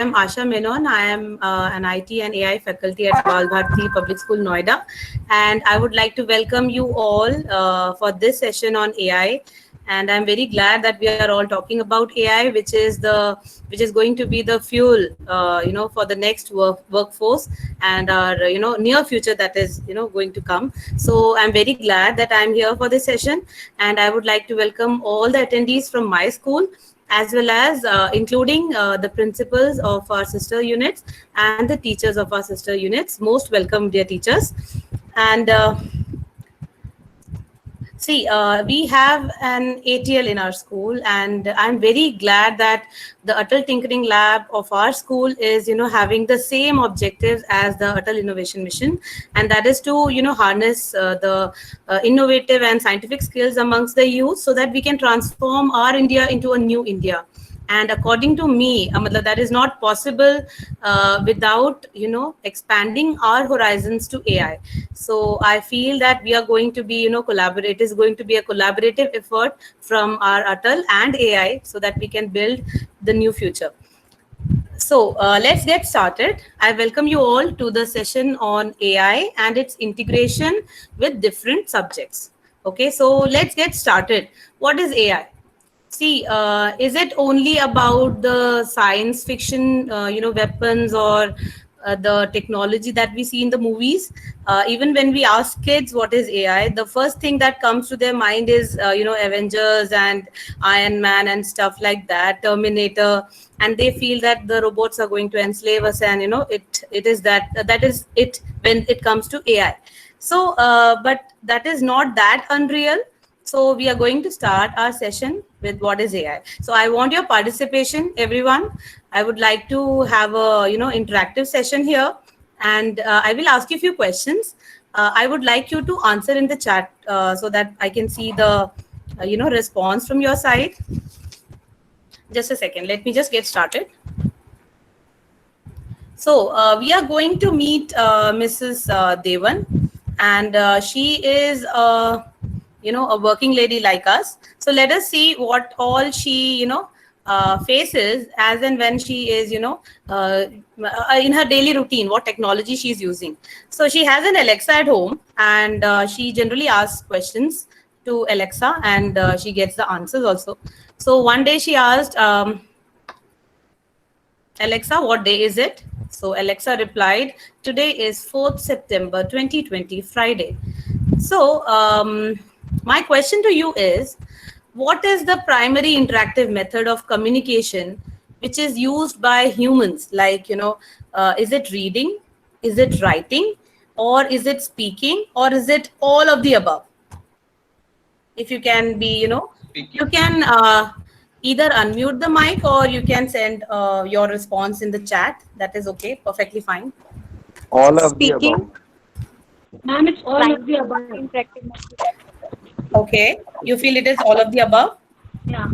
am Asha Menon. I am an IT and AI faculty at Bal Bharati Public School, Noida, and I would like to welcome you all for this session on AI. And I'm very glad that we are all talking about AI, which is going to be the fuel, for the next workforce and our near future that is going to come. So I'm very glad that I'm here for this session, and I would like to welcome all the attendees from my school, as well as including the principals of our sister units and the teachers of our sister units. Most welcome, dear teachers. And see, we have an ATL in our school, and I'm very glad that the Atal Tinkering Lab of our school is, having the same objectives as the Atal Innovation Mission, and that is to, harness the innovative and scientific skills amongst the youth so that we can transform our India into a new India. And according to me, that is not possible without expanding our horizons to AI. So I feel that we are going to be collaborate. It is going to be a collaborative effort from our Atal and AI so that we can build the new future. So let's get started. I welcome you all to the session on AI and its integration with different subjects. Okay, so let's get started. What is AI? See, is it only about the science fiction, weapons, or the technology that we see in the movies? Even when we ask kids what is AI, the first thing that comes to their mind is, Avengers and Iron Man and stuff like that, Terminator, and they feel that the robots are going to enslave us, and it is that is it when it comes to AI. So, but that is not that unreal. So we are going to start our session with what is AI. So I want your participation, everyone. I would like to have a interactive session here, and I will ask you a few questions. I would like you to answer in the chat so that I can see the response from your side. Just a second. Let me just get started. So we are going to meet Mrs. Devan, and she is a working lady like us. So let us see what all she faces as and when she is in her daily routine, what technology she's using. So she has an Alexa at home, and she generally asks questions to Alexa, and she gets the answers also. So one day she asked, Alexa, what day is it? So Alexa replied, today is 4th September 2020, Friday. So my question to you is, what is the primary interactive method of communication which is used by humans? Like, is it reading? Is it writing? Or is it speaking? Or is it all of the above? If you can be, you can either unmute the mic or you can send your response in the chat. That is okay, perfectly fine. All of the above. Speaking. Ma'am, it's all of the above. Interactive method. Okay, you feel it is all of the above? Yeah.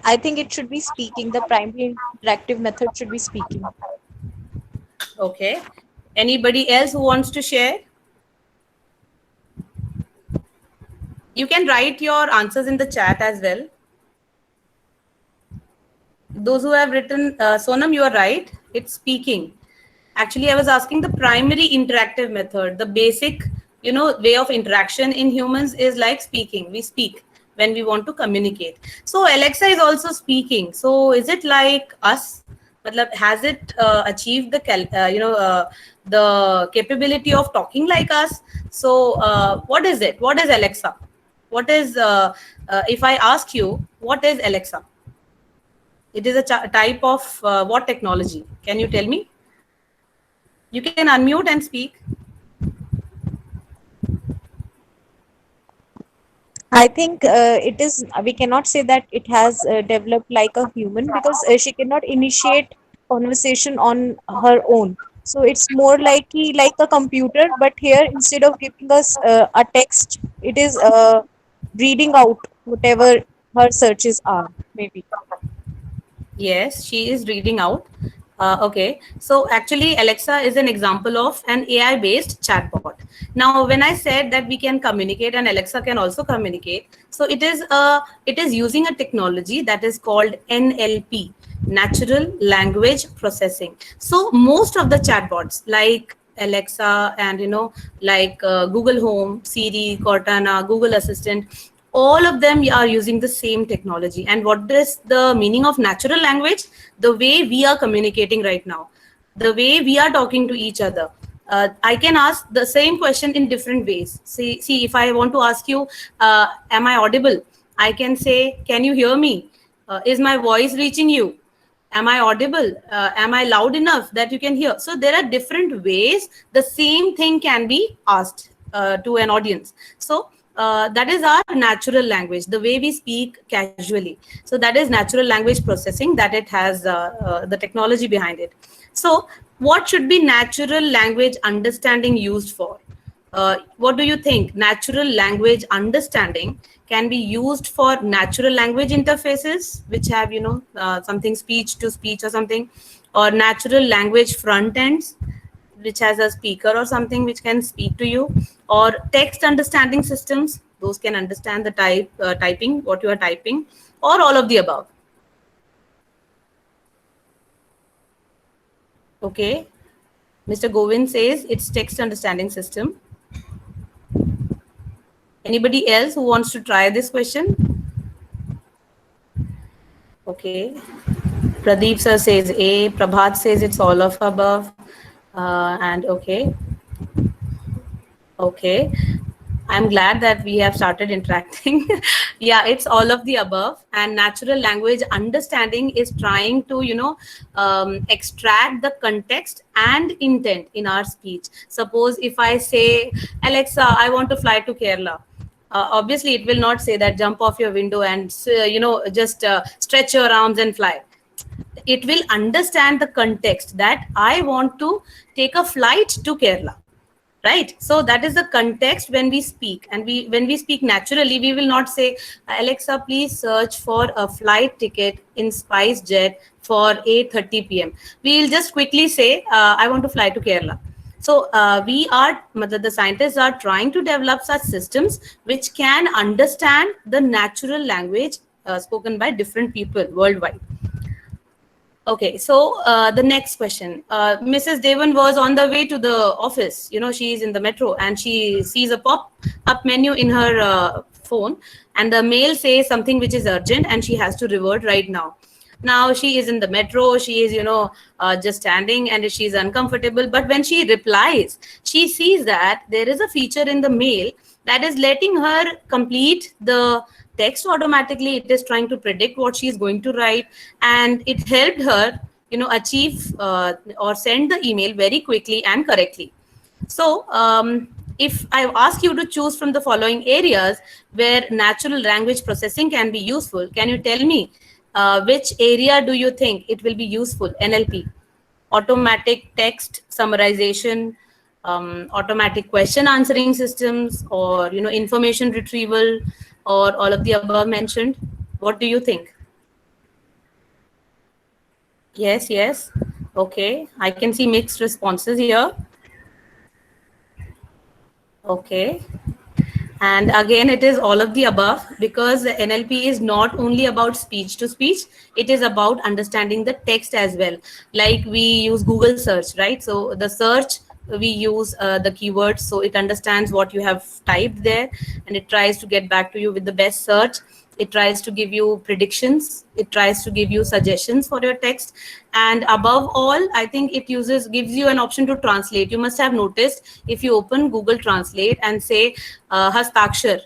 I think it should be speaking. The primary interactive method should be speaking. Okay. Anybody else who wants to share? You can write your answers in the chat as well. Those who have written, Sonam, you are right. It's speaking. Actually, I was asking the primary interactive method. The basic, way of interaction in humans is like speaking. We speak when we want to communicate. So Alexa is also speaking. So is it like us? Has it achieved the capability of talking like us? So what is it? What is Alexa? What is if I ask you, what is Alexa? It is a type of what technology? Can you tell me? You can unmute and speak. I think it is. We cannot say that it has developed like a human because she cannot initiate conversation on her own. So it's more like a computer, but here instead of giving us a text, it is reading out whatever her searches are. Maybe. Yes, she is reading out. Okay, so actually Alexa is an example of an AI-based chatbot. Now, when I said that we can communicate and Alexa can also communicate, so it is using a technology that is called NLP. natural language processing. So most of the chatbots like Alexa and like Google Home, Siri, Cortana, Google Assistant, all of them are using the same technology. And what is the meaning of natural language? The way we are communicating right now, the way we are talking to each other. I can ask the same question in different ways. See, if I want to ask you, am I audible? I can say, can you hear me? Is my voice reaching you? Am I audible? Am I loud enough that you can hear? So there are different ways the same thing can be asked to an audience. So that is our natural language, the way we speak casually. So that is natural language processing, that it has the technology behind it. So what should be natural language understanding used for? What do you think? Natural language understanding can be used for natural language interfaces, which have, something speech to speech or something, or natural language front ends, which has a speaker or something which can speak to you, or text understanding systems, those can understand the typing, what you are typing, or all of the above. Okay. Mr. Govind says it's text understanding system. Anybody else who wants to try this question? Okay. Pradeep sir says A. Prabhat says it's all of above. And okay. Okay. I'm glad that we have started interacting. Yeah, it's all of the above. And natural language understanding is trying to, extract the context and intent in our speech. Suppose if I say, Alexa, I want to fly to Kerala. Obviously, it will not say that jump off your window and, just stretch your arms and fly. It will understand the context that I want to take a flight to Kerala. Right. So that is the context when we speak. And when we speak naturally, we will not say, Alexa, please search for a flight ticket in SpiceJet for 8:30 p.m. We will just quickly say, I want to fly to Kerala. So the scientists are trying to develop such systems which can understand the natural language spoken by different people worldwide. Okay, so the next question. Mrs. Devan was on the way to the office. She is in the metro and she sees a pop-up menu in her phone, and the mail says something which is urgent and she has to revert right now. Now she is in the metro, she is, just standing and she's uncomfortable. But when she replies, she sees that there is a feature in the mail that is letting her complete the text automatically. It is trying to predict what she is going to write, and it helped her, achieve or send the email very quickly and correctly. So if I ask you to choose from the following areas where natural language processing can be useful, can you tell me which area do you think it will be useful? NLP, automatic text summarization, automatic question answering systems, or information retrieval, or all of the above mentioned? What do you think? Yes. Okay, I can see mixed responses here. Okay. And again, it is all of the above, because the NLP is not only about speech to speech, it is about understanding the text as well. Like we use Google search, right? So the search, we use the keywords, so it understands what you have typed there and it tries to get back to you with the best search. It tries to give you predictions, it tries to give you suggestions for your text, and above all, I think it gives you an option to translate. You must have noticed, if you open Google Translate and say Hastakshar,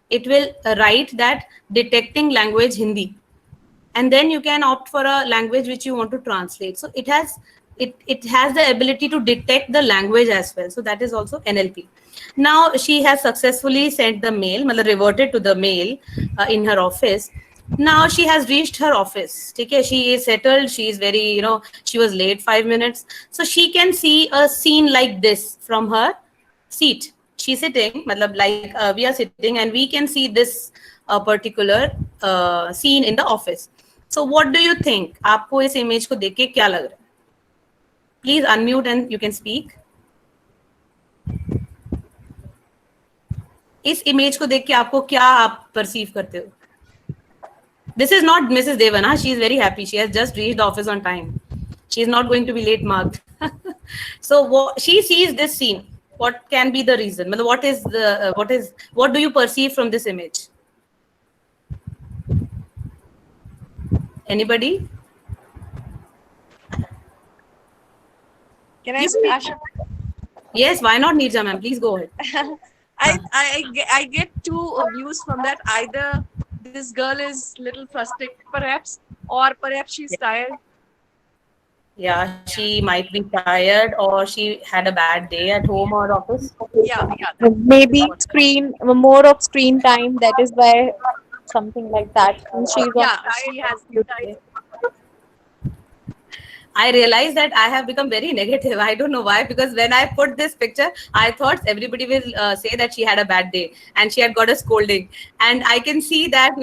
it will write that detecting language Hindi, and then you can opt for a language which you want to translate. So it has the ability to detect the language as well. So that is also NLP. Now she has successfully sent the mail, reverted to the mail in her office. Now she has reached her office. Okay, she is settled. She is very, she was late 5 minutes. So she can see a scene like this from her seat. She's sitting, like we are sitting, and we can see this particular scene in the office. So what do you think? आपको इस image को देख के क्या लग रहा है? Please unmute and you can speak. इस image को देख के आपको क्या आप perceive करते हो? This is not Mrs. Devana. She is very happy. She has just reached the office on time. She is not going to be late marked. So she sees this scene. What can be the reason? What do you perceive from this image? Anybody? Can I speak? Asha? Yes, why not, Neerja ma'am? Please go ahead. I get two views from that. Either this girl is little frustrated, perhaps, or perhaps she's tired. Yeah, she might be tired or she had a bad day at home or office. Yeah. Maybe more of screen time. That is why something like that. And she's Yeah, on she has been tired. I realized that I have become very negative. I don't know why, because when I put this picture, I thought everybody will say that she had a bad day and she had got a scolding. And I can see that,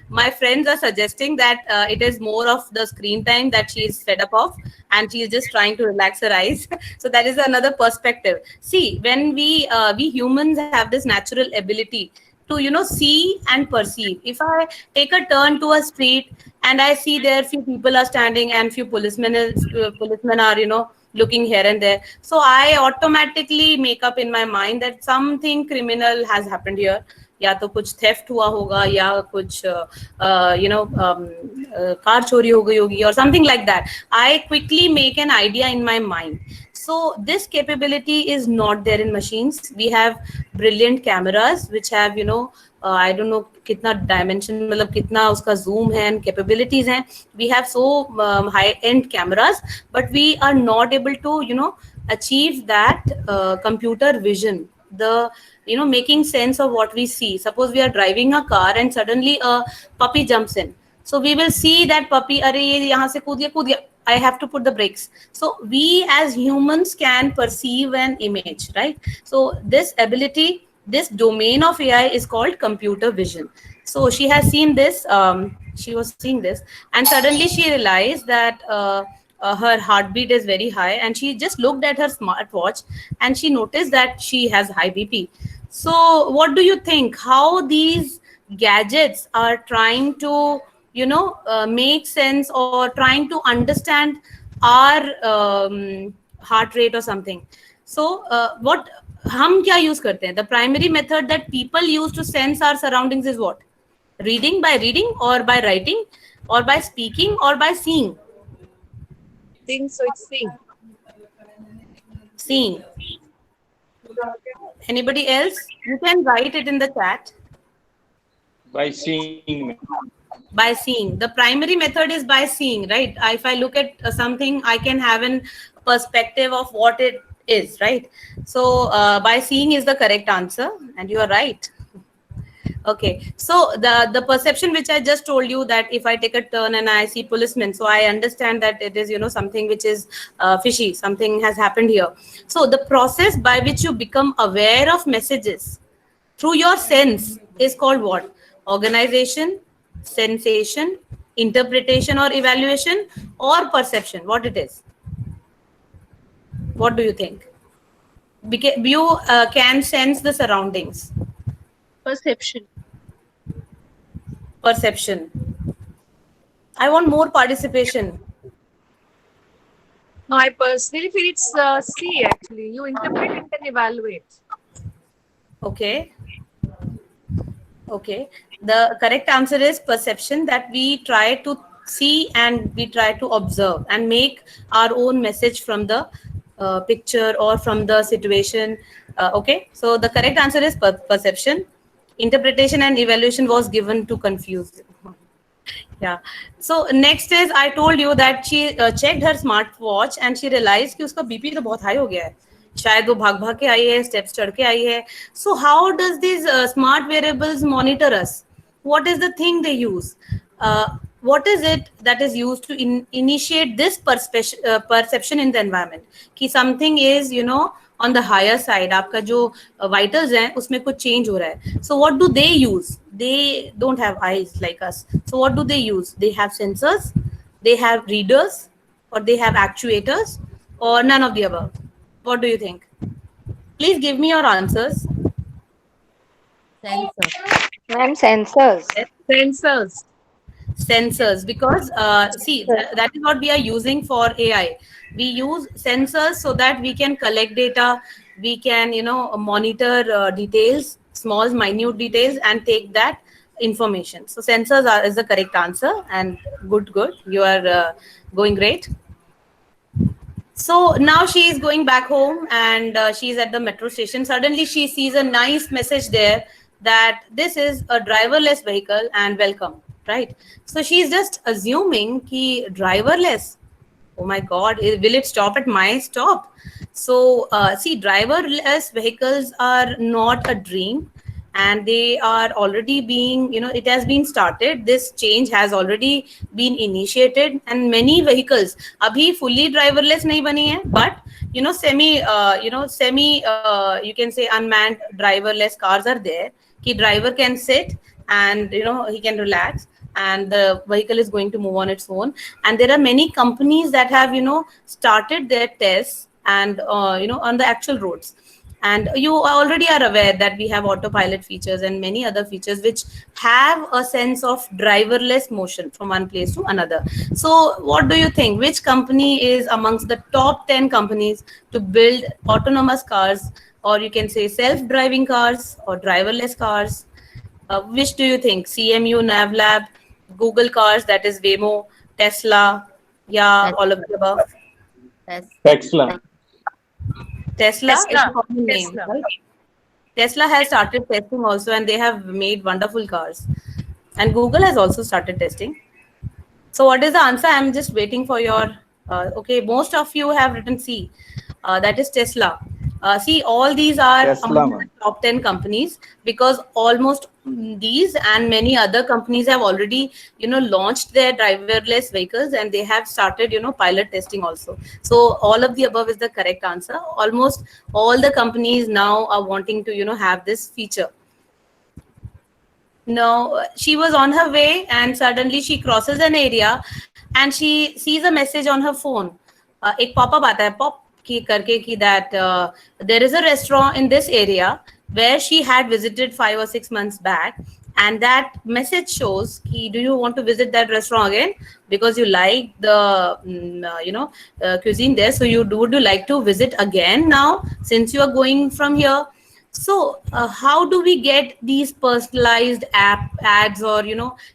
my friends are suggesting that it is more of the screen time that she is fed up of and she is just trying to relax her eyes. So that is another perspective. See, when we humans have this natural ability to see and perceive. If I take a turn to a street and I see there few people are standing and few policemen are looking here and there, so I automatically make up in my mind that something criminal has happened here. या तो कुछ theft हुआ होगा या कुछ car चोरी हो गई होगी or something like that. I quickly make an idea in my mind. So this capability is not there in machines. We have brilliant cameras which have I don't know कितना dimension, मतलब कितना उसका zoom है and capabilities हैं. We have so high end cameras, but we are not able to achieve that computer vision, the making sense of what we see. Suppose we are driving a car and suddenly a puppy jumps in, so we will see that puppy, अरे ये यहाँ से कूद गया, I have to put the brakes. So we as humans can perceive an image, right? So this ability, this domain of AI is called computer vision. So she has seen this, she was seeing this, and suddenly she realized that her heartbeat is very high, and she just looked at her smartwatch and she noticed that she has high BP. So what do you think, how these gadgets are trying to make sense or trying to understand our heart rate or something? So what हम क्या use करते हैं? The primary method that people use to sense our surroundings is what? Reading, by reading or by writing or by speaking or by seeing? Think so. It's seeing. Seeing. Anybody else? You can write it in the chat. By seeing. By seeing. The primary method is by seeing, right? If I look at something, I can have an perspective of what it is, right? So by seeing is the correct answer, and you are right. Okay, so the perception which I just told you, that if I take a turn and I see policemen, so I understand that it is something which is fishy, something has happened here. So the process by which you become aware of messages through your sense is called what? Organization, sensation, interpretation or evaluation, or perception. What it is? What do you think? You can sense the surroundings. Perception. Perception. I want more participation. No, I personally feel it's C actually. You interpret and then evaluate. Okay. Okay. The correct answer is perception, that we try to see and we try to observe and make our own message from the picture or from the situation. Okay. So the correct answer is perception. Interpretation and evaluation was given to confuse. Yeah. So next is, I told you that she checked her smartwatch and she realized कि उसका BP तो बहुत high हो गया है. शायद वो भाग भाग के आई है, steps चढ़ के आई है. So how does these smart wearables monitor us? What is the thing they use? What is it that is used to initiate this perception in the environment? कि something is, on the higher side, आपका जो vitals हैं उसमें कुछ change हो रहा है. So what do they use? They don't have eyes like us. So what do they use? They have sensors, they have readers, or they have actuators, or none of the above. What do you think? Please give me your answers. Sensors. Ma'am, sensors. Sensors. Sensors, because see, that is what we are using for AI. We use sensors so that we can collect data, we can, monitor details, small minute details, and take that information. So sensors is the correct answer. And good, you are going great. So now she is going back home, and she's at the metro station. Suddenly she sees a nice message there that this is a driverless vehicle and welcome, right? So she's just assuming ki driverless. Oh my God, will it stop at my stop? So see, driverless vehicles are not a dream, and they are already being, it has been started. This change has already been initiated, and many vehicles abhi fully driverless nahi bani hai, but semi you can say unmanned driverless cars are there. Ki driver can sit, and he can relax, and the vehicle is going to move on its own. And there are many companies that have started their tests, and on the actual roads. And you already are aware that we have autopilot features and many other features which have a sense of driverless motion from one place to another. So what do you think, which company is amongst the top 10 companies to build autonomous cars, or you can say self-driving cars or driverless cars? Which do you think? CMU, Navlab, Google cars, that is Waymo, Tesla, yeah, all of the above? Tesla. Tesla is a Tesla. common name, Tesla. right? Tesla has started testing also, and they have made wonderful cars. And Google has also started testing. So what is the answer? I'm just waiting for your, okay, most of you have written C. That is Tesla. See, all these are Tesla, among ma'am. the top 10 companies, because almost these and many other companies have already, launched their driverless vehicles, and they have started, pilot testing also. So all of the above is the correct answer. Almost all the companies now are wanting to, have this feature. No, she was on her way, and suddenly she crosses an area, and she sees a message on her phone. एक pop-up आता है, pop की करके कि that there is a restaurant in this area where she had visited 5 or 6 months back, and that message shows ki, do you want to visit that restaurant again because you like the cuisine there? So would you like to visit again now since you are going from here? So how do we get these personalized ads or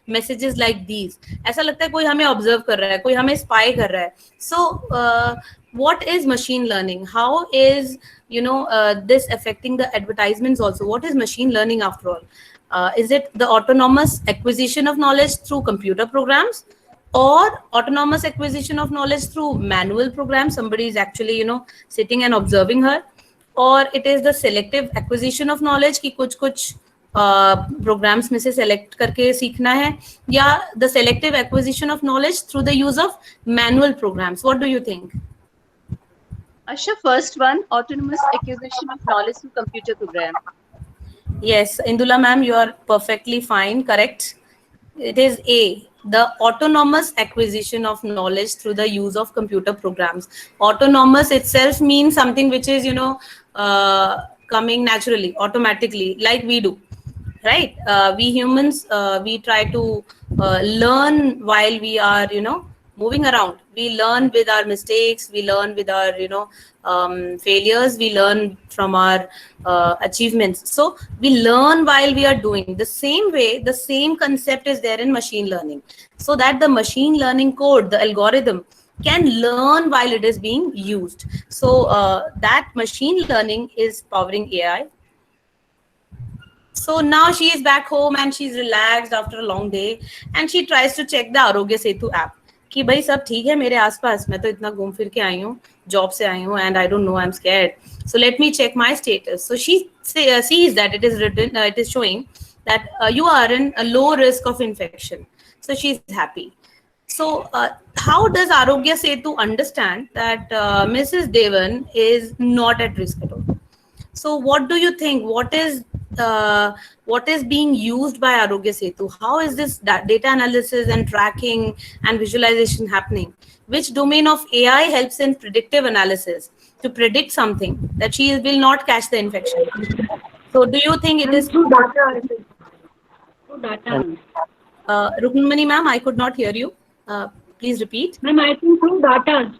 messages like these? ऐसा लगता है कोई हमें observe कर रहा है, कोई हमें spy कर रहा है. So what is machine learning? How is this affecting the advertisements also? What is machine learning after all? Is it the autonomous acquisition of knowledge through computer programs, or autonomous acquisition of knowledge through manual programs? Somebody is actually sitting and observing her. Or it is the selective acquisition of knowledge कि कुछ programs में से select करके सीखना है, या the selective acquisition of knowledge through the use of manual programs? What do you think? Asha, first one, autonomous acquisition of knowledge through computer program. Yes, Indula ma'am, you are perfectly fine, correct. It is A, the autonomous acquisition of knowledge through the use of computer programs. Autonomous itself means something which is, coming naturally, automatically, like we do, right? We humans, we try to learn while we are, moving around. We learn with our mistakes, we learn with our, failures, we learn from our achievements. So we learn while we are doing. The same way, the same concept is there in machine learning. So that the machine learning code, the algorithm, can learn while it is being used. So that machine learning is powering AI. So now she is back home and she's relaxed after a long day, and she tries to check the Arogya Setu app. कि भाई सब ठीक है मेरे आसपास, मैं तो इतना घूम फिर के आई हूँ, जॉब से आई हूँ, and I don't know, I'm scared. So let me check my status. So she sees that it is written, it is showing that you are in a low risk of infection. So she's happy. So how does Arogya Setu understand that Mrs. Devan is not at risk at all? So what do you think? What is being used by Arogya Setu? How is this data analysis and tracking and visualization happening? Which domain of AI helps in predictive analysis to predict something that she will not catch the infection? So do you think it is Through data. Through data. Rukmini ma'am, I could not hear you. Please repeat. Ma'am, I think through data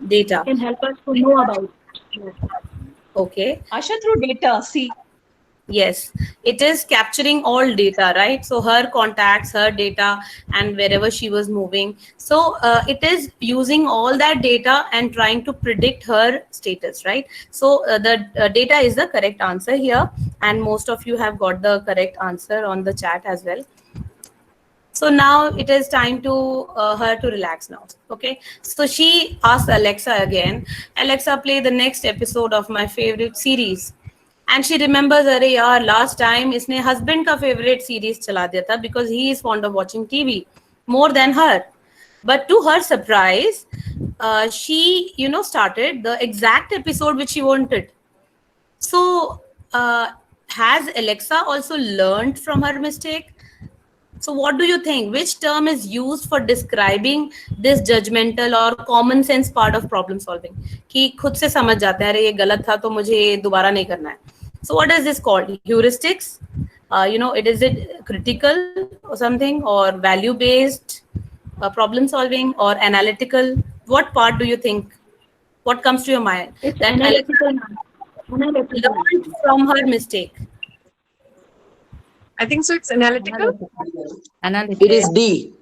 Data. can help us to know about. Yes. Okay. Asha, through data, see. Yes, it is capturing all data, right? So her contacts, her data, and wherever she was moving. So it is using all that data and trying to predict her status, right? So the data is the correct answer here, and most of you have got the correct answer on the chat as well. So now it is time to her to relax now. Okay. So she asked Alexa again, Alexa, play the next episode of my favorite series. And she remembers, अरे यार, last time इसने husband का favorite series चला दिया था because he is fond of watching TV more than her. But to her surprise, she, started the exact episode which she wanted. So has Alexa also learned from her mistake? So what do you think? Which term is used for describing this judgmental or common sense part of problem solving? कि खुद से समझ जाते हैं, अरे ये गलत था तो मुझे ये दोबारा नहीं करना है. So what is this called? Heuristics? Is it critical or something, or value based problem solving, or analytical? What part do you think? What comes to your mind? It's That analytical. Analytical. learned from her mistake. I think so. It's analytical. It is D.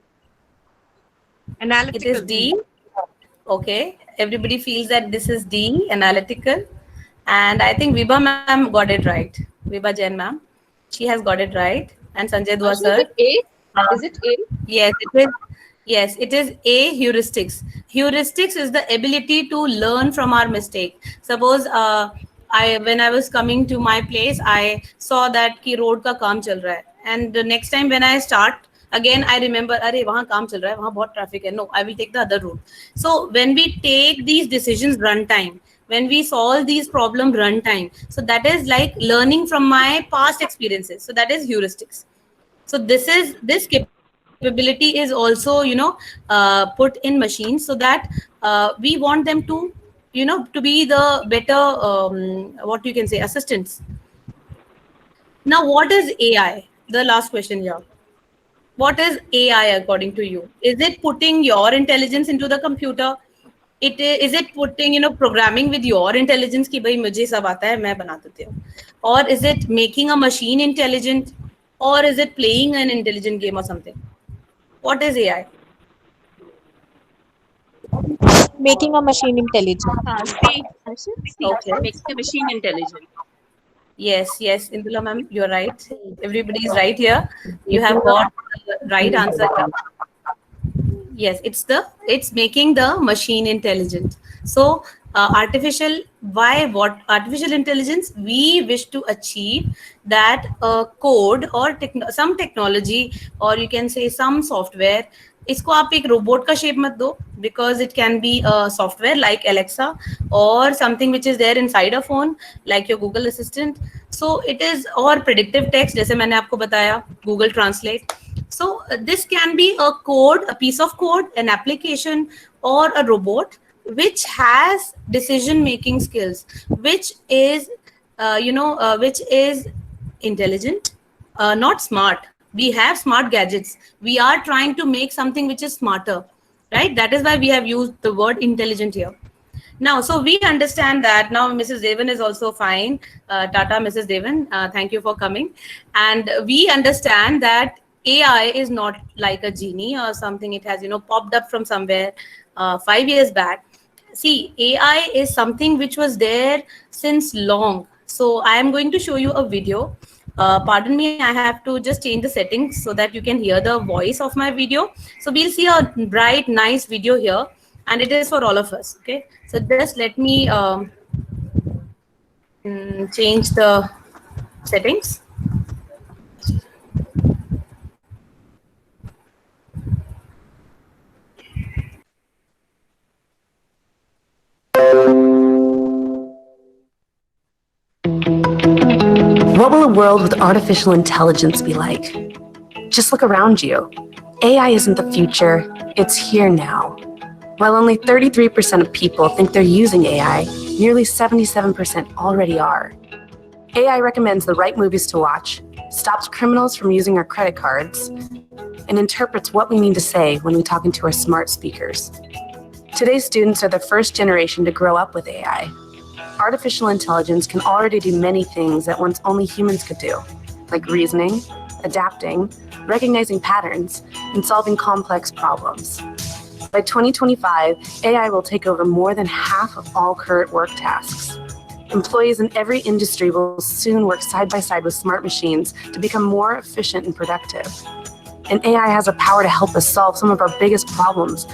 Analytical. It is D. Okay. Everybody feels that this is D, analytical. And I think Vibha ma'am got it right. Vibha Jain ma'am. She has got it right. And Sanjay Dua sir. Is it A? Yes, it is. Yes, it is A, heuristics. Heuristics is the ability to learn from our mistake. Suppose when I was coming to my place, I saw that ki road ka kaam chal raha hai. And the next time when I start, again I remember, अरे वहाँ काम चल रहा है, वहाँ बहुत traffic है. No, I will take the other route. So when we take these decisions runtime, when we solve these problems runtime, so that is like learning from my past experiences. So that is heuristics. So this capability is also, put in machines so that we want them to, to be the better, what you can say, assistants. Now, what is AI? The last question here. What is AI according to you? Is it putting your intelligence into the computer? Is it putting, programming with your intelligence कि भाई मुझे सब आता है मैं बना देती हूँ? Or is it making a machine intelligent? Or is it playing an intelligent game or something? What is AI? Making a machine intelligent. C. Okay. Makes the machine intelligent. Yes, Indula ma'am, you're right. Everybody is right here. You have got the right answer here. Yes, it's making the machine intelligent. So artificial intelligence, we wish to achieve that code or some technology, or you can say some software. इसको आप एक robot का shape मत दो, because it can be a software like Alexa or something which is there inside a phone like your Google Assistant. So it is, or predictive text जैसे मैंने आपको बताया, Google Translate. So this can be a code, a piece of code, an application, or a robot which has decision-making skills, which is, which is intelligent, not smart. We have smart gadgets. We are trying to make something which is smarter, right? That is why we have used the word intelligent here. Now, so we understand that now Mrs. Devan is also fine. Tata, Mrs. Devan, thank you for coming. And we understand that AI is not like a genie or something. It has, popped up from somewhere 5 years back. See, AI is something which was there since long. So I am going to show you a video. Pardon me, I have to just change the settings so that you can hear the voice of my video. So we'll see a bright, nice video here, and it is for all of us. Okay, so just let me change the settings. What will a world with artificial intelligence be like? Just look around you. AI isn't the future, it's here now. While only 33% of people think they're using AI, nearly 77% already are. AI recommends the right movies to watch, stops criminals from using our credit cards, and interprets what we mean to say when we talk into our smart speakers. Today's students are the first generation to grow up with AI. Artificial intelligence can already do many things that once only humans could do, like reasoning, adapting, recognizing patterns, and solving complex problems. By 2025, AI will take over more than half of all current work tasks. Employees in every industry will soon work side by side with smart machines to become more efficient and productive. And AI has the power to help us solve some of our biggest problems,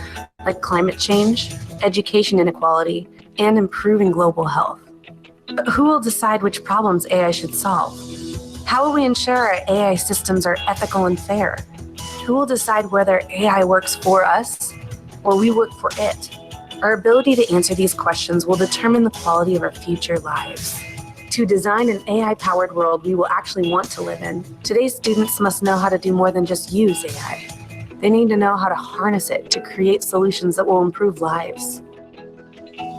like climate change, education inequality, and improving global health. But who will decide which problems AI should solve? How will we ensure our AI systems are ethical and fair? Who will decide whether AI works for us or we work for it? Our ability to answer these questions will determine the quality of our future lives. To design an AI-powered world we will actually want to live in, today's students must know how to do more than just use AI. They need to know how to harness it to create solutions that will improve lives.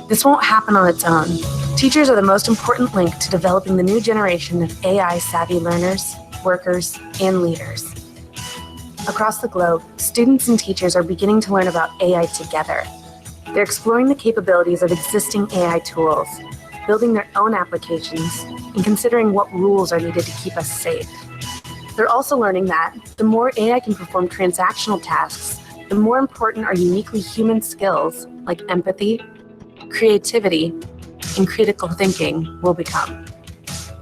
This won't happen on its own. Teachers are the most important link to developing the new generation of AI-savvy learners, workers, and leaders. Across the globe, students and teachers are beginning to learn about AI together. They're exploring the capabilities of existing AI tools, building their own applications, and considering what rules are needed to keep us safe. They're also learning that the more AI can perform transactional tasks, the more important our uniquely human skills like empathy, creativity, and critical thinking will become.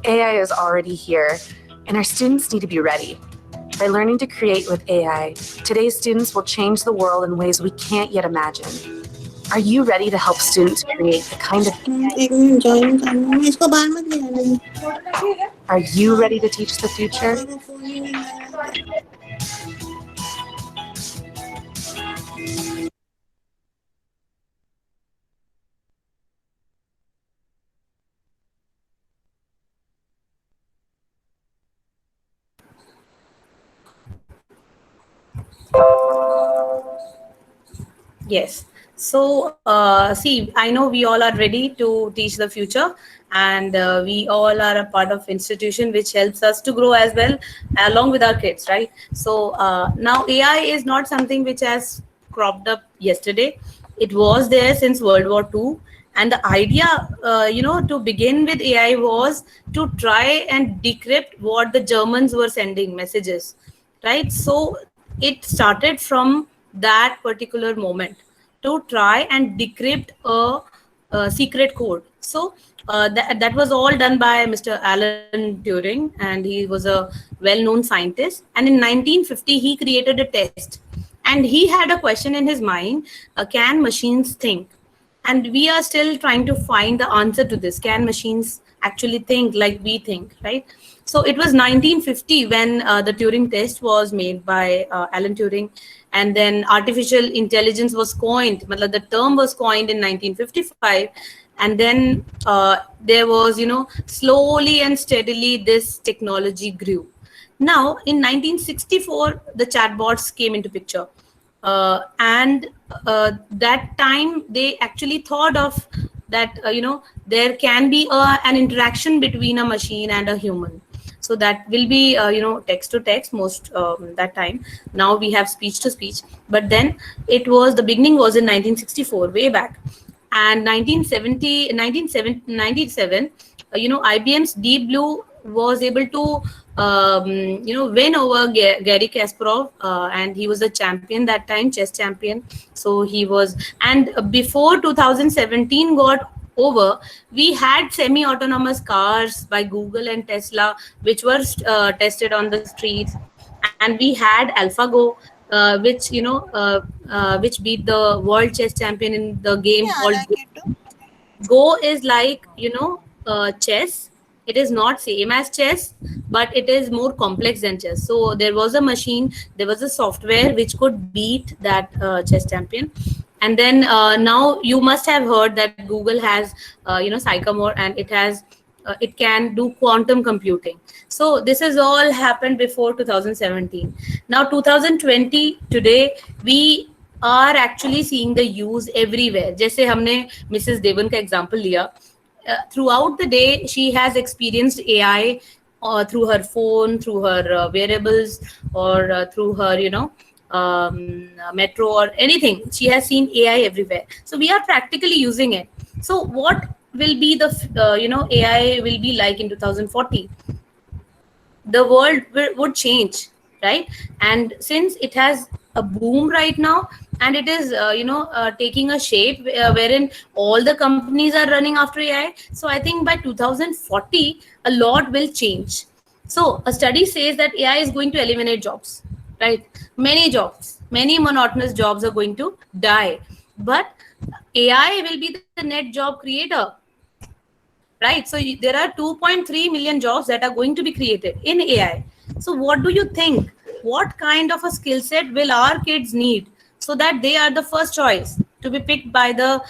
AI is already here, and our students need to be ready. By learning to create with AI, today's students will change the world in ways we can't yet imagine. Are you ready to help students create the kind of Are you ready to teach the future? Yes. So, see, I know we all are ready to teach the future, and we all are a part of institution which helps us to grow as well, along with our kids, right? So now AI is not something which has cropped up yesterday. It was there since World War II, and the idea, to begin with AI was to try and decrypt what the Germans were sending messages, right? So it started from that particular moment to try and decrypt a secret code. So that was all done by Mr. Alan Turing, and he was a well-known scientist. And in 1950, he created a test, and he had a question in his mind: can machines think? And we are still trying to find the answer to this. Can machines actually think like we think, right? So it was 1950 when the Turing test was made by Alan Turing, and then artificial intelligence was coined. The term was coined in 1955, and then there was, slowly and steadily this technology grew. Now in 1964, the chatbots came into picture. And that time they actually thought of that there can be an interaction between a machine and a human. So that will be text to text most that time. Now we have speech to speech, but then the beginning was in 1964, way back. And 1997, IBM's Deep Blue was able to win over Gary Kasparov, and he was a champion that time, chess champion. So he was, and before 2017 got over, we had semi-autonomous cars by Google and Tesla, which were tested on the streets, and we had AlphaGo, which which beat the world chess champion in the game called Go. Is like chess. It is not same as chess, but it is more complex than chess. So there was a machine, there was a software which could beat that chess champion. And then now you must have heard that Google has Sycamore, and it can do quantum computing. So this has all happened before 2017. Now 2020, today we are actually seeing the use everywhere. जैसे हमने Mrs. Devan का example लिया, throughout the day she has experienced AI or through her phone, through her wearables, or through her, metro or anything. She has seen AI everywhere. So we are practically using it. So what will be the, AI will be like in 2040? The world would change, right? And since it has a boom right now, and it is taking a shape wherein all the companies are running after AI, so I think by 2040 a lot will change. So a study says that AI is going to eliminate jobs, right? Many jobs, many monotonous jobs are going to die, but AI will be the net job creator, right? So there are 2.3 million jobs that are going to be created in AI. So what do you think? What kind of a skill set will our kids need so that they are the first choice to be picked by the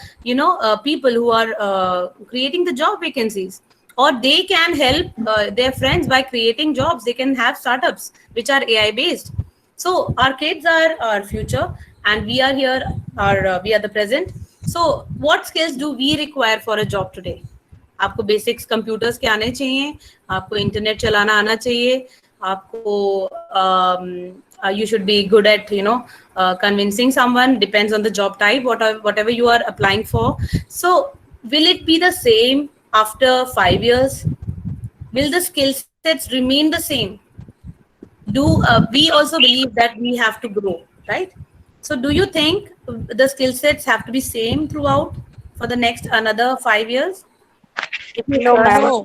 people who are creating the job vacancies? Or they can help their friends by creating jobs. They can have startups which are AI based. So our kids are our future, and we are here, we are the present. So what skills do we require for a job today? आपको basics computers के आने चाहिए, आपको internet चलाना आना चाहिए, आपको you should be good at convincing someone. Depends on the job type, whatever you are applying for. So will it be the same after 5 years? Will the skill sets remain the same? Do we also believe that we have to grow, right? So do you think the skill sets have to be same throughout for the next another 5 years? No, ma'am.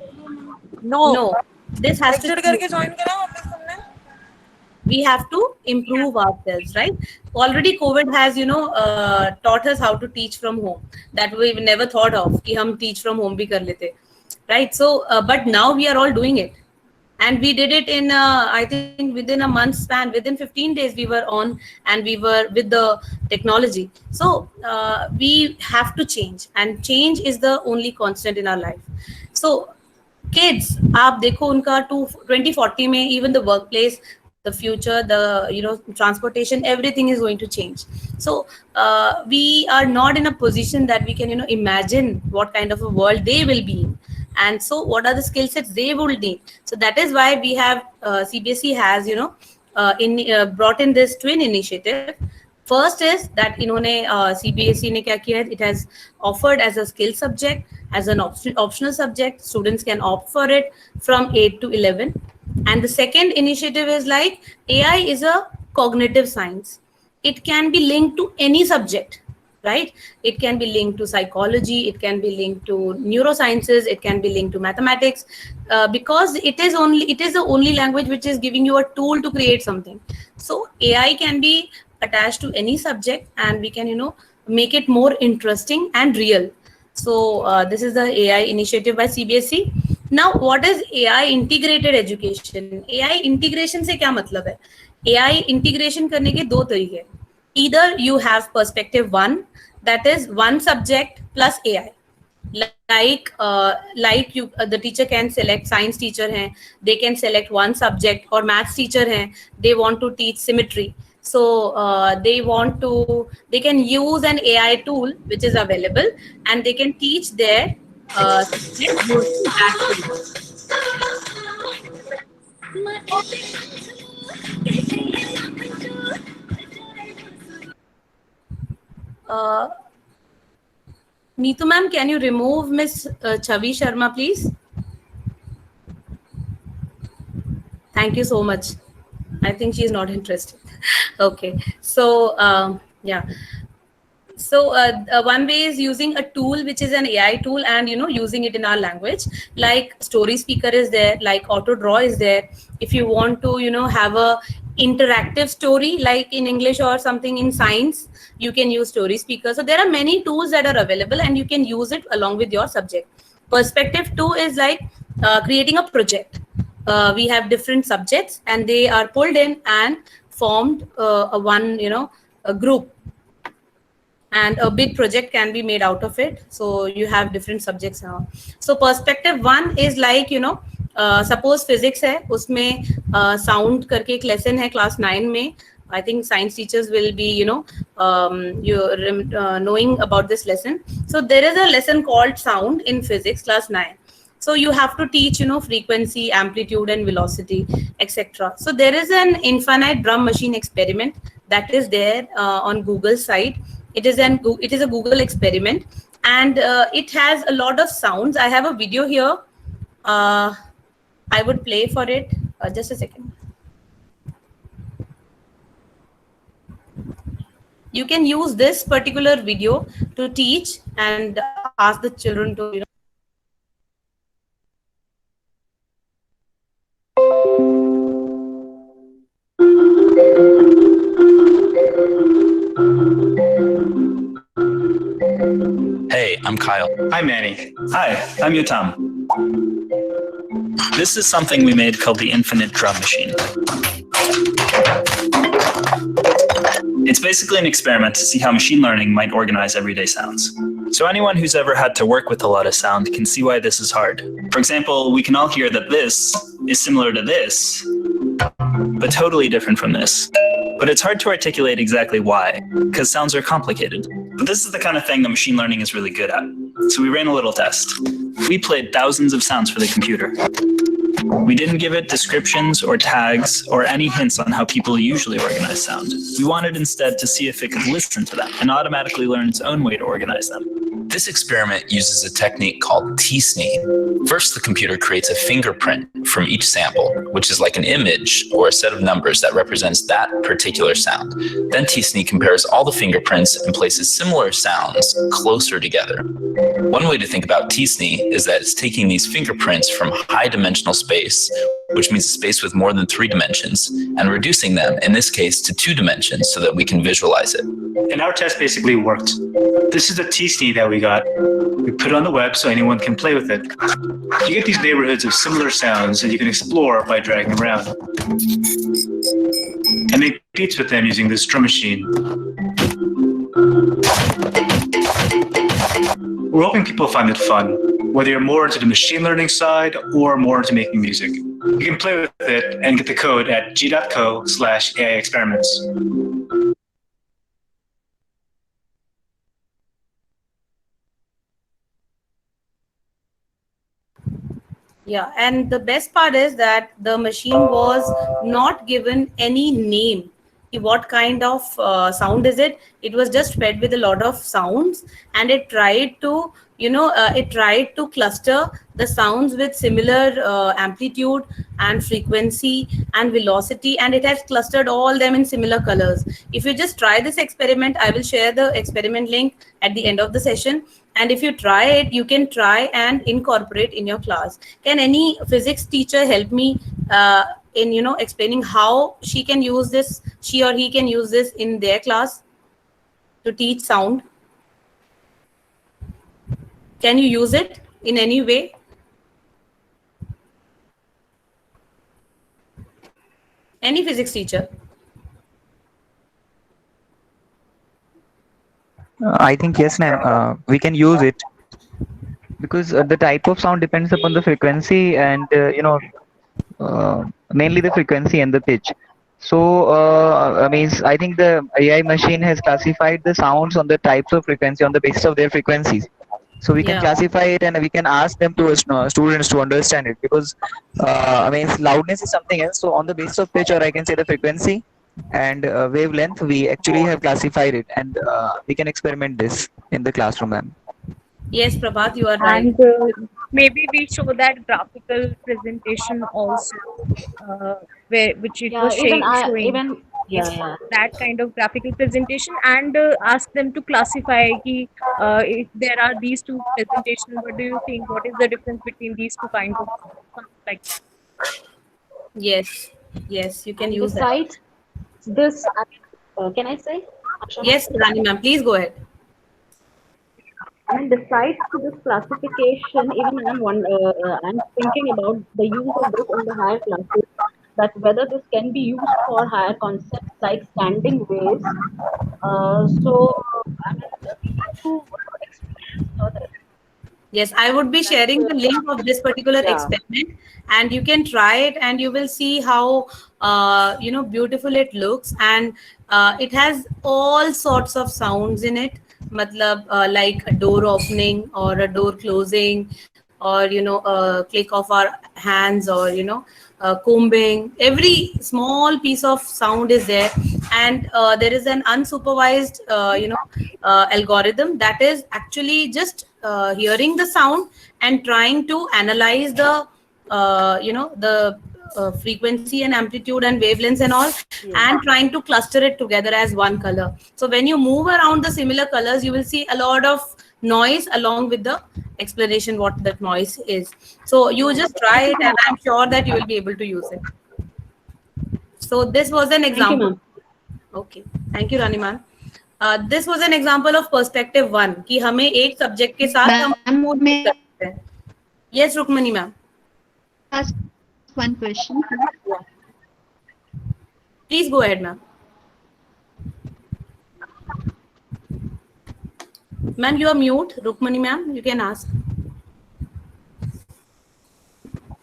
No, this has to we have to improve ourselves, right? Already COVID has taught us how to teach from home, that we never thought of कि हम teach from home भी कर लेते, right? So but now we are all doing it, and we did it in I think within a month span. Within 15 days we were on, and we were with the technology. So we have to change, and change is the only constant in our life. So kids, आप देखो उनका 2040 में even the workplace, the future, the transportation, everything is going to change. So we are not in a position that we can imagine what kind of a world they will be in, and so what are the skill sets they will need. So that is why we have CBSE has brought in this twin initiative. First is that CBSE ने क्या किया है, it has offered as a skill subject, as an optional subject. Students can opt for it from 8 to 11. And the second initiative is like AI is a cognitive science. It can be linked to any subject, right? It can be linked to psychology, it can be linked to neurosciences, it can be linked to mathematics, because it is the only language which is giving you a tool to create something. So AI can be attached to any subject, and we can make it more interesting and real. So this is the AI initiative by CBSE. Now what is AI integrated education? AI integration से क्या मतलब है? AI integration करने के दो तरीके. Either you have perspective one, that is one subject plus AI. Like you, the teacher can select, science teacher हैं, they can select one subject, or maths teacher हैं, they want to teach symmetry. So they can use an AI tool which is available, and they can teach their subject using that tool. Neetu ma'am, can you remove Miss Chavi Sharma, please? Thank you so much. I think she is not interested. Okay, so yeah. So one way is using a tool which is an AI tool, and using it in our language. Like Story Speaker is there, like Auto Draw is there. If you want to have a interactive story like in English or something in science, you can use Story Speaker. So there are many tools that are available, and you can use it along with your subject. Perspective 2 is like creating a project. We have different subjects, and they are pulled in and formed a group, and a big project can be made out of it. So you have different subjects now. So perspective 1 is like suppose physics है, उसमें sound करके एक lesson है class 9 में. I think science teachers will be knowing about this lesson. So there is a lesson called sound in physics class 9. So you have to teach, frequency, amplitude, and velocity, etc. So there is an infinite drum machine experiment that is there on Google site. It is a Google experiment, and it has a lot of sounds. I have a video here. I would play for it. Just a second. You can use this particular video to teach and ask the children to, Hey, I'm Kyle. Hi, Manny. Hi, I'm Yotam. This is something we made called the Infinite Drum Machine. It's basically an experiment to see how machine learning might organize everyday sounds. So anyone who's ever had to work with a lot of sound can see why this is hard. For example, we can all hear that this is similar to this, but totally different from this. But it's hard to articulate exactly why, because sounds are complicated. But this is the kind of thing that machine learning is really good at. So we ran a little test. We played thousands of sounds for the computer. We didn't give it descriptions or tags or any hints on how people usually organize sound. We wanted instead to see if it could listen to them and automatically learn its own way to organize them. This experiment uses a technique called T-SNE. First, the computer creates a fingerprint from each sample, which is like an image or a set of numbers that represents that particular sound. Then T-SNE compares all the fingerprints and places similar sounds closer together. One way to think about T-SNE is that it's taking these fingerprints from high dimensional space, which means a space with more than 3 dimensions, and reducing them, in this case, to 2 dimensions so that we can visualize it. And our test basically worked. This is the T-SNE that we got. We put it on the web so anyone can play with it. You get these neighborhoods of similar sounds that you can explore by dragging them around. And it competes with them using this drum machine. We're hoping people find it fun, whether you're more into the machine learning side or more into making music. You can play with it and get the code at g.co/AI experiments. Yeah, and the best part is that the machine was not given any name. What kind of sound is it? It was just fed with a lot of sounds, and it tried to, cluster the sounds with similar amplitude and frequency and velocity, and it has clustered all them in similar colors. If you just try this experiment, I will share the experiment link at the end of the session. And if you try it, you can try and incorporate in your class. Can any physics teacher help me in explaining how she or he can use this in their class to teach sound? Can you use it in any way? Any physics teacher? I think yes, ma'am. We can use it because the type of sound depends upon the frequency and mainly the frequency and the pitch. So I think the AI machine has classified the sounds on the types of frequency on the basis of their frequencies. So we can classify it and we can ask them to students to understand it because loudness is something else. So on the basis of pitch, or I can say the frequency and wavelength, we actually have classified it, and we can experiment this in the classroom, ma'am. Yes, Prabhat, you are right. And maybe we show that graphical presentation also, which it was showing. That kind of graphical presentation, and ask them to classify if there are these two presentations, what do you think? What is the difference between these two kinds of something like that? Yes, you can use Besides that. this, can I say? Yes, Rani ma'am, please go ahead. And besides this classification, even I'm thinking about the use of this in the higher classes, that whether this can be used for higher concepts like standing waves. Yes, I would be sharing the link of this particular experiment, and you can try it, and you will see how beautiful it looks, and it has all sorts of sounds in it. Matlab, like a door opening or a door closing, or a click of our hands, or combing. Every small piece of sound is there, and there is an unsupervised algorithm that is actually just hearing the sound and trying to analyze the frequency and amplitude and wavelengths and all, and trying to cluster it together as one color. So when you move around the similar colors, you will see a lot of noise along with the explanation what that noise is. So you just try it, and I'm sure that you will be able to use it. So this was an example. Okay, thank you, Raniman. This was an example of perspective 1 कि हमें एक subject के साथ हम mood कर सकते हैं. Yes, Rukmani ma'am. Ask one question. Please go ahead, ma'am. Ma'am, you are mute. Rukmani ma'am, you can ask.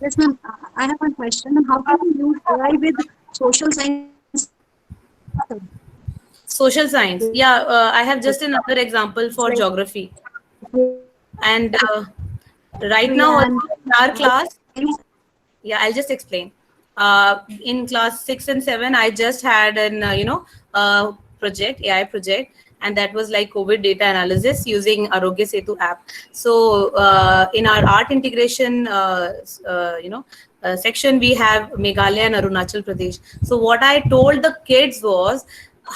Yes, ma'am. I have one question. How can you use AI with social science? Social science. Yeah, I have just another example for geography. And right now in our class, yeah, I'll just explain. In class 6 and 7, I just had an project, AI project, and that was like COVID data analysis using Arogya Setu app. So in our art integration section, we have Meghalaya and Arunachal Pradesh. So what I told the kids was,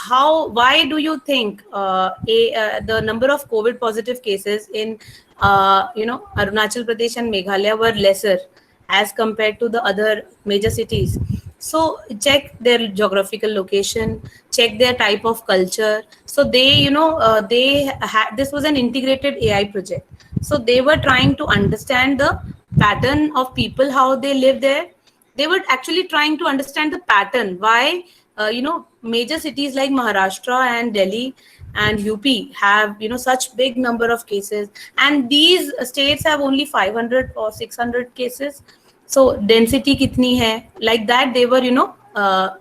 why do you think the number of COVID positive cases in Arunachal Pradesh and Meghalaya were lesser as compared to the other major cities? So check their geographical location, check their type of culture. So they, this was an integrated AI project. So they were trying to understand the pattern of people, how they live there. They were actually trying to understand the pattern, why, major cities like Maharashtra and Delhi and UP have, such big number of cases. And these states have only 500 or 600 cases. So density kitni hai, like that they were,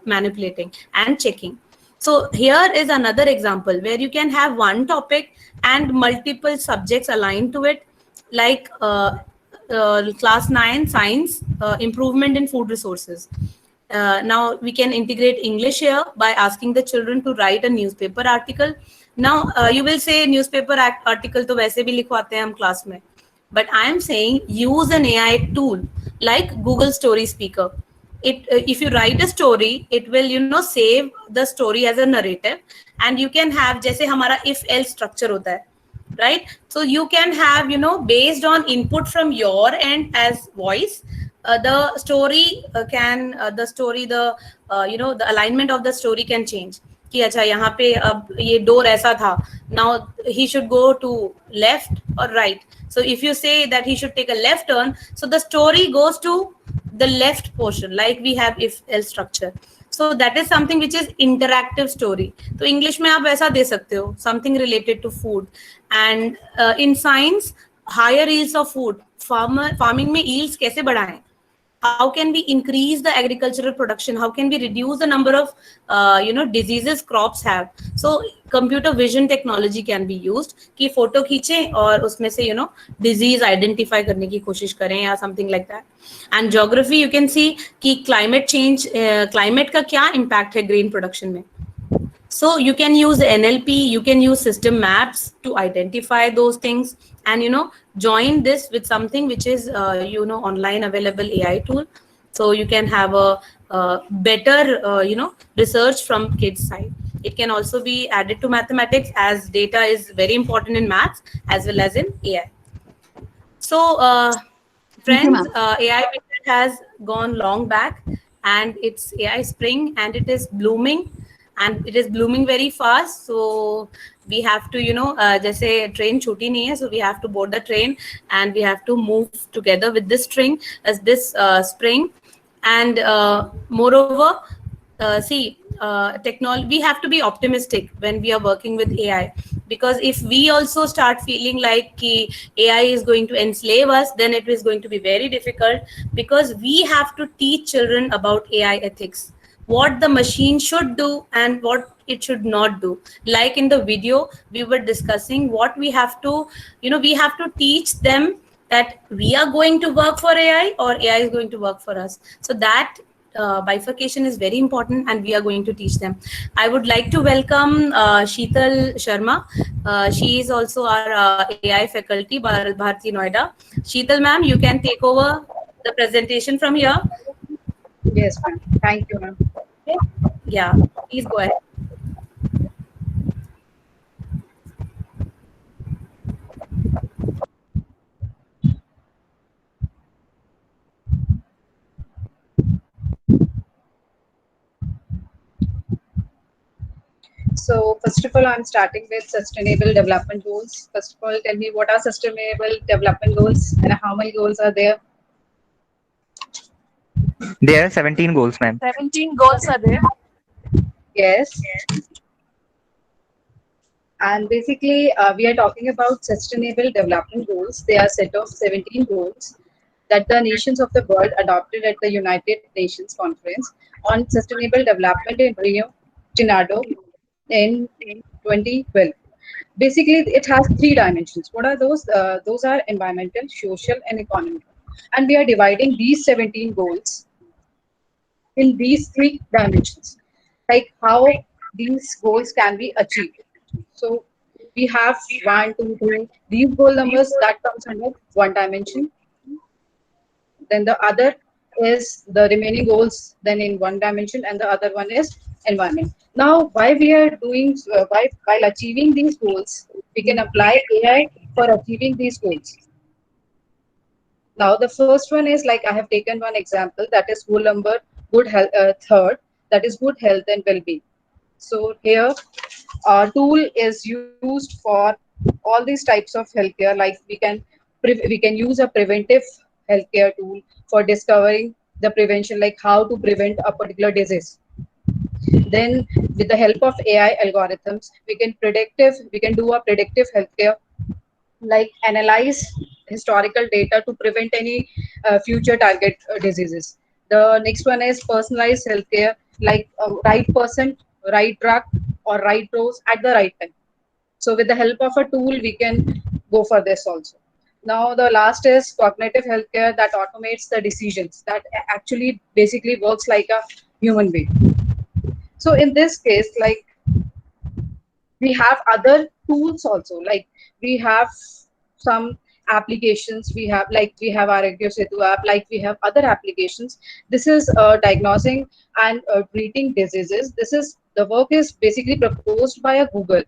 manipulating and checking. So here is another example where you can have one topic and multiple subjects aligned to it, like class 9 science, improvement in food resources. Now we can integrate English here by asking the children to write a newspaper article. Now you will say newspaper article to वैसे भी लिखवाते हैं हम class में. But I am saying use an AI tool like Google Story Speaker. If you write a story, it will save the story as a narrative, and you can have जैसे हमारा if else structure होता है, right? So you can have based on input from your end as voice, the story the alignment of the story can change. कि अच्छा यहाँ पे अब ये door ऐसा था, now he should go to left or right. So if you say that he should take a left turn, so the story goes to the left portion, like we have if else structure. So that is something which is interactive story. So English में आप ऐसा दे सकते हो, something related to food. And in science, higher yields of food. Farming में yields कैसे बढ़ाएं? How can we increase the agricultural production? How can we reduce the number of diseases crops have? So computer vision technology can be used कि photo खींचे और उसमें से disease identify करने की कोशिश करें या something like that. And geography you can see कि climate change, climate का क्या impact है grain production में. So you can use NLP, you can use system maps to identify those things, and join this with something which is online available AI tool. So you can have a better research from kids side. It can also be added to mathematics, as data is very important in maths as well as in AI. So friends, AI has gone long back, and it's AI Spring, and it is blooming. And it is blooming very fast, so we have to, जैसे train छूटी नहीं है, so we have to board the train, and we have to move together with this spring, spring. And moreover, technology, we have to be optimistic when we are working with AI, because if we also start feeling like AI is going to enslave us, then it is going to be very difficult, because we have to teach children about AI ethics. What the machine should do and what it should not do. Like in the video, we were discussing what we have to, we have to teach them that we are going to work for AI or AI is going to work for us. So that bifurcation is very important, and we are going to teach them. I would like to welcome Sheetal Sharma. She is also our AI faculty, Bharati Noida. Sheetal ma'am, you can take over the presentation from here. Yes, ma'am. Thank you, ma'am. Yeah, please go ahead. So first of all, I'm starting with sustainable development goals. First of all, tell me what are sustainable development goals and how many goals are there? There are 17 goals, ma'am. 17 goals are there. Yes. And basically, we are talking about sustainable development goals. They are a set of 17 goals that the nations of the world adopted at the United Nations Conference on Sustainable Development in Rio Tinado in 2012. Basically, it has three dimensions. What are those? Those are environmental, social, and economic. And we are dividing these 17 goals in these three dimensions, like how these goals can be achieved. So we have 1, 2, 3. These goal numbers that comes under one dimension. Then the other is the remaining goals then in one dimension, and the other one is environment. Now, why we are doing while achieving these goals, we can apply AI for achieving these goals. Now, the first one is like I have taken one example, that is goal number good health, third, that is good health and well-being. So here, our tool is used for all these types of healthcare. Like we can use a preventive healthcare tool for discovering the prevention, like how to prevent a particular disease. Then, with the help of AI algorithms, we can do a predictive healthcare, like analyze historical data to prevent any future target diseases. The next one is personalized healthcare, like right person, right drug, or right dose at the right time. So with the help of a tool, we can go for this also. Now the last is cognitive healthcare that automates the decisions, that actually basically works like a human being. So in this case, like we have other tools also, like we have some applications, we have our Arogya Setu app, like we have other applications. This is diagnosing and treating diseases. This is the work is basically proposed by a Google,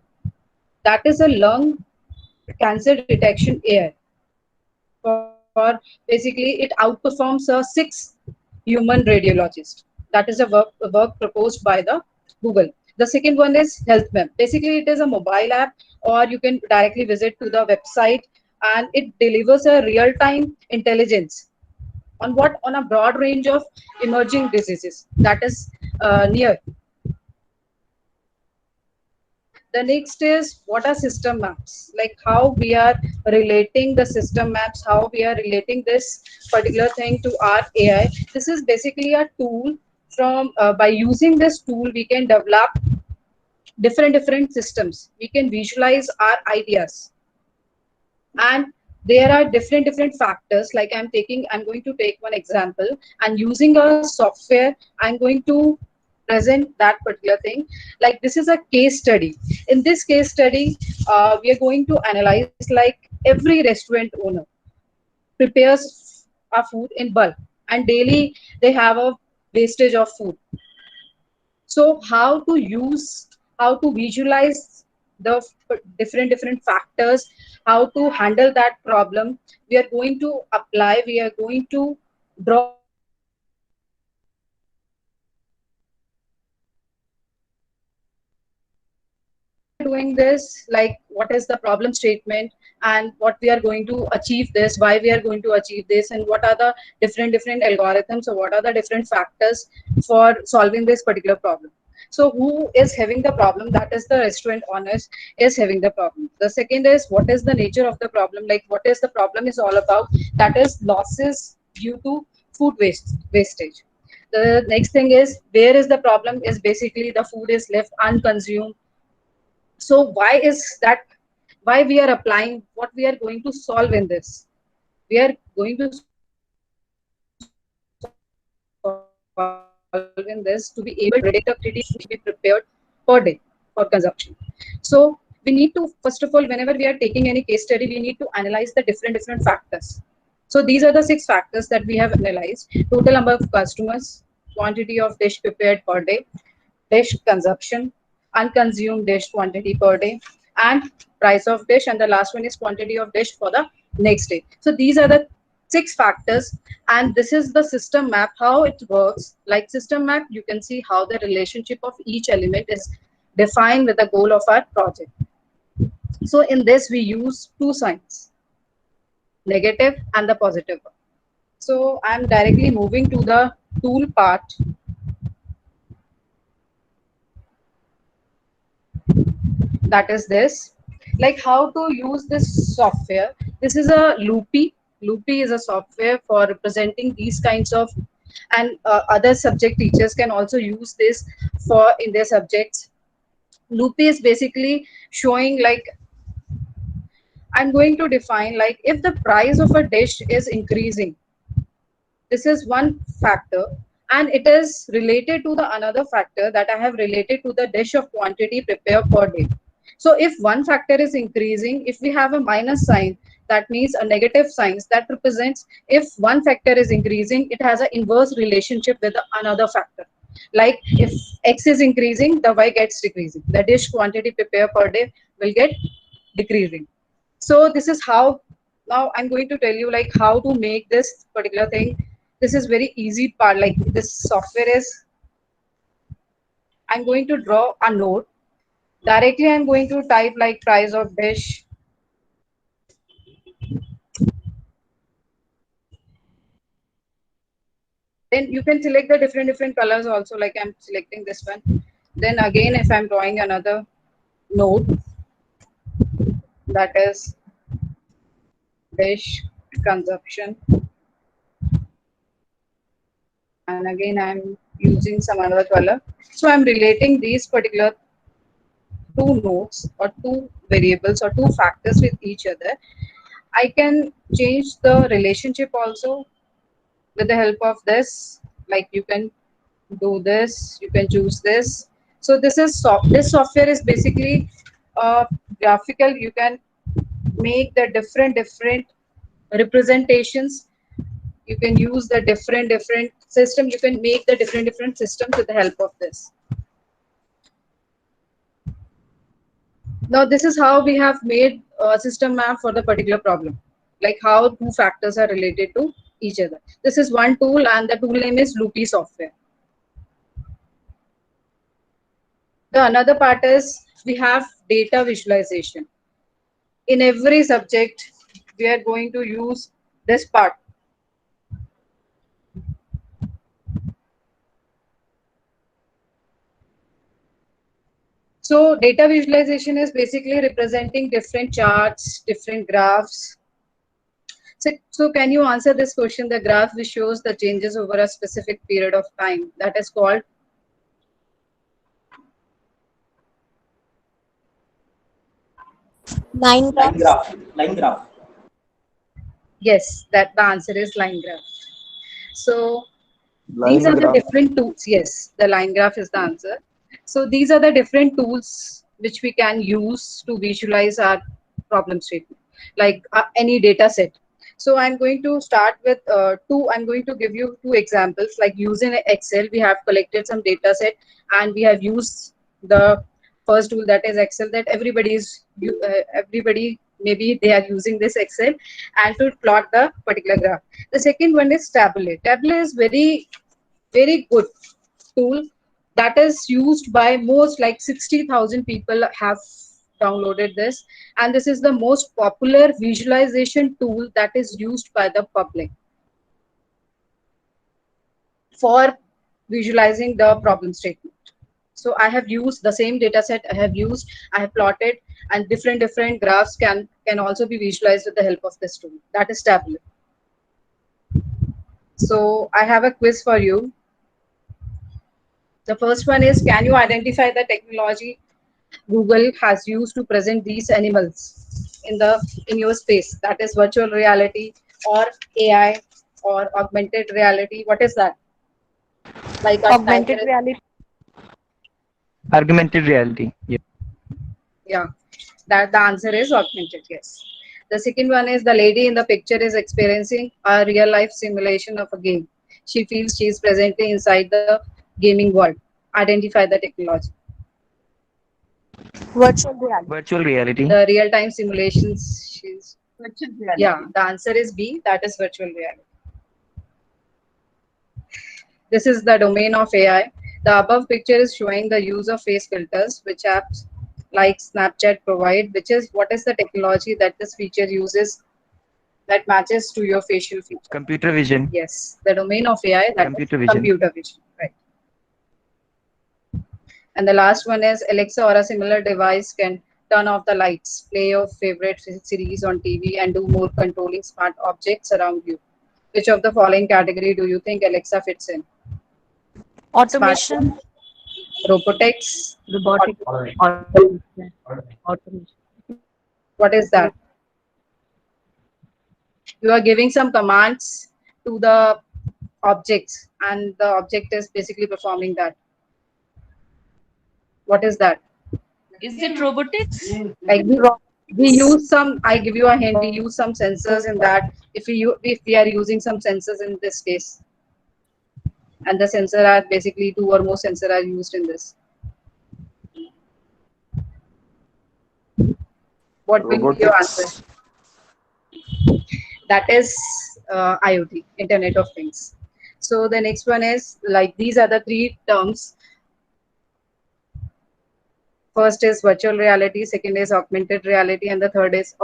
that is a lung cancer detection AI. For basically it outperforms a 6 human radiologist. That is a work proposed by the Google. The second one is Health Map. Basically, it is a mobile app, or you can directly visit to the website, and it delivers a real-time intelligence on what on a broad range of emerging diseases. That is near. The next is what are system maps, like how we are relating the system maps, how we are relating this particular thing to our AI. This is basically a tool from by using this tool we can develop different systems. We can visualize our ideas, and there are different factors. Like I'm going to take one example, and using a software I'm going to present that particular thing. Like this is a case study. In this case study, we are going to analyze like every restaurant owner prepares our food in bulk, and daily they have a wastage of food. So how to visualize the different factors, how to handle that problem, we are going to apply, we are going to draw a diagram of that particular how we are doing this, like what is the problem statement, and what we are going to achieve this, why we are going to achieve this, and what are the different algorithms, or what are the different factors for solving this particular problem. So who is having the problem? That is the restaurant owners is having the problem. The second is what is the nature of the problem, like what is the problem is all about. That is losses due to wastage. The next thing is where is the problem, is basically the food is left unconsumed. So why is that, why we are applying, what we are going to solve in this. we are going to solve in this to be able to predict the activities to be prepared per day for consumption. So we need to, first of all, whenever we are taking any case study, we need to analyze the different factors. So these are the 6 factors that we have analyzed: total number of customers, quantity of dish prepared per day, dish consumption, unconsumed dish quantity per day, and price of dish, and the last one is quantity of dish for the next day. So these are the 6 factors, and this is the system map, how it works. Like system map, you can see how the relationship of each element is defined with the goal of our project. So in this we use 2 signs, negative and the positive one. So I'm directly moving to the tool part. That is this, like how to use this software. This is a Loopy. Loopy is a software for representing these kinds of, and other subject teachers can also use this for in their subjects. Loopy is basically showing, like, I'm going to define, like, if the price of a dish is increasing, this is one factor, and it is related to the another factor that I have related to the dish of quantity prepared per day. So if one factor is increasing, if we have a minus sign, that means a negative signs, that represents if one factor is increasing, it has an inverse relationship with the another factor. Like if X is increasing, the Y gets decreasing. The dish quantity prepared per day will get decreasing. So this is how, now I'm going to tell you like how to make this particular thing. This is very easy part. Like this software is, I'm going to draw a node. Directly I'm going to type like price of dish. Then you can select the different colors also, like I'm selecting this one. Then again, if I'm drawing another node, that is dish consumption, and again I'm using some other color. So I'm relating these particular 2 nodes or 2 variables or 2 factors with each other. I can change the relationship also with the help of this. Like you can do this, you can choose this. So this is this software is basically graphical. You can make the different representations. You can use the different system. You can make the different systems with the help of this. Now this is how we have made a system map for the particular problem, like how 2 factors are related to each other. This is one tool, and the tool name is Loopy software. The another part is we have data visualization. In every subject, we are going to use this part. So data visualization is basically representing different charts, different graphs. So can you answer this question? The graph which shows the changes over a specific period of time, that is called? Line graph. Line graph. Yes, that the answer is line graph. So Line these are graph. the different tools. Yes, the line graph is the answer. So these are the different tools which we can use to visualize our problem statement, like any data set. So I'm going to start with I'm going to give you 2 examples. Like using Excel, we have collected some data set and we have used the first tool, that is Excel, that everybody maybe they are using this Excel and to plot the particular graph. The second one is Tableau. Tableau is very good tool that is used by most, like 60,000 people have downloaded this, and this is the most popular visualization tool that is used by the public for visualizing the problem statement. So I have used the same data set, I have plotted, and different graphs can also be visualized with the help of this tool, that is Tableau. So I have a quiz for you. The first one is, can you identify the technology Google has used to present these animals in your space? That is virtual reality, or AI or augmented reality? What is that? Like a Augmented tiger. reality. Augmented reality. Yeah. Yeah, that the answer is augmented. Yes. The second one is the lady in the picture is experiencing a real life simulation of a game. She feels she is presently inside the gaming world. Identify the technology. Virtual reality. Virtual reality. The real time simulations. She's Virtual reality. yeah. The answer is B. That is virtual reality. This is the domain of AI. The above picture is showing the use of face filters, which apps like Snapchat provide, which is what is the technology that this feature uses that matches to your facial feature. Computer vision. Yes, the domain of AI, that Computer is vision. computer vision, right. And the last one is Alexa or a similar device can turn off the lights, play your favorite series on TV, and do more controlling smart objects around you. Which of the following category do you think Alexa fits in? Automation. Smart, robotics, Robotic automation. what is that? You are giving some commands to the objects, and the object is basically performing that. What is that? Is it robotics? Like we use some. I give you a hint. We use some sensors in that. If we are using some sensors in this case, and the sensor are basically 2 or more sensors are used in this. What will be your answer? That is IoT, Internet of Things. So the next one is like these are the 3 terms. First is virtual reality, second is augmented reality, and the third is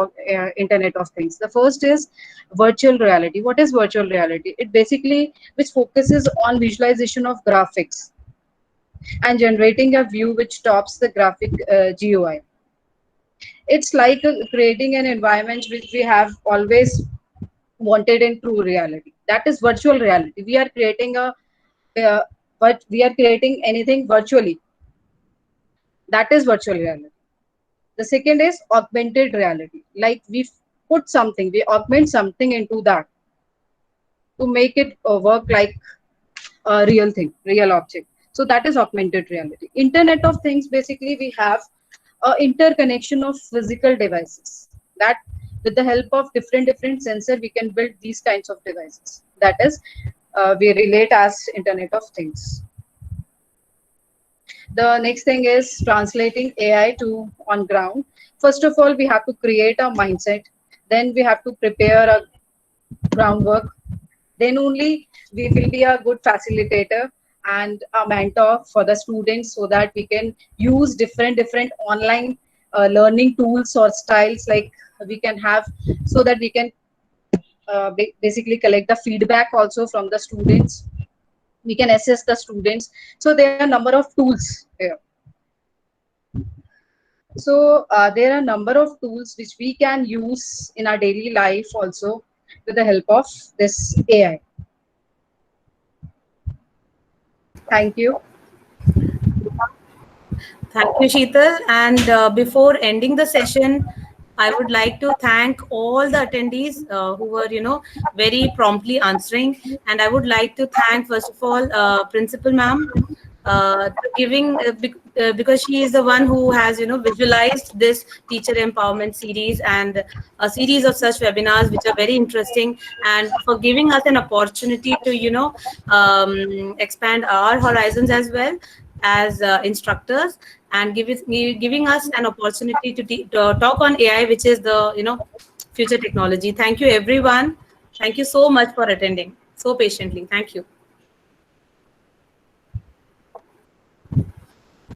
Internet of Things. The first is virtual reality. What is virtual reality? It basically which focuses on visualization of graphics and generating a view which tops the graphic GUI. It's like creating an environment which we have always wanted in true reality. That is virtual reality. We are creating but we are creating anything virtually. That is virtual reality. The second is augmented reality. Like we put something, we augment something into that to make it work like a real thing, real object. So that is augmented reality. Internet of Things, basically we have interconnection of physical devices that with the help of different sensor we can build these kinds of devices. That is we relate as Internet of Things. The next thing is translating AI to on ground. First of all, we have to create a mindset. Then we have to prepare a groundwork. Then only we will be a good facilitator and a mentor for the students so that we can use different online learning tools or styles like we can have, so that we can basically collect the feedback also from the students. We can assess the students. So there are a number of tools here. So there are a number of tools which we can use in our daily life also with the help of this AI. Thank you. Thank you, Sheetal. And before ending the session, I would like to thank all the attendees who were, very promptly answering. And I would like to thank, first of all, Principal Ma'am, because she is the one who has, visualized this teacher empowerment series and a series of such webinars, which are very interesting, and for giving us an opportunity to, expand our horizons as well as instructors, and giving us an opportunity to talk on AI, which is the future technology. Thank you, everyone. Thank you so much for attending so patiently. Thank you.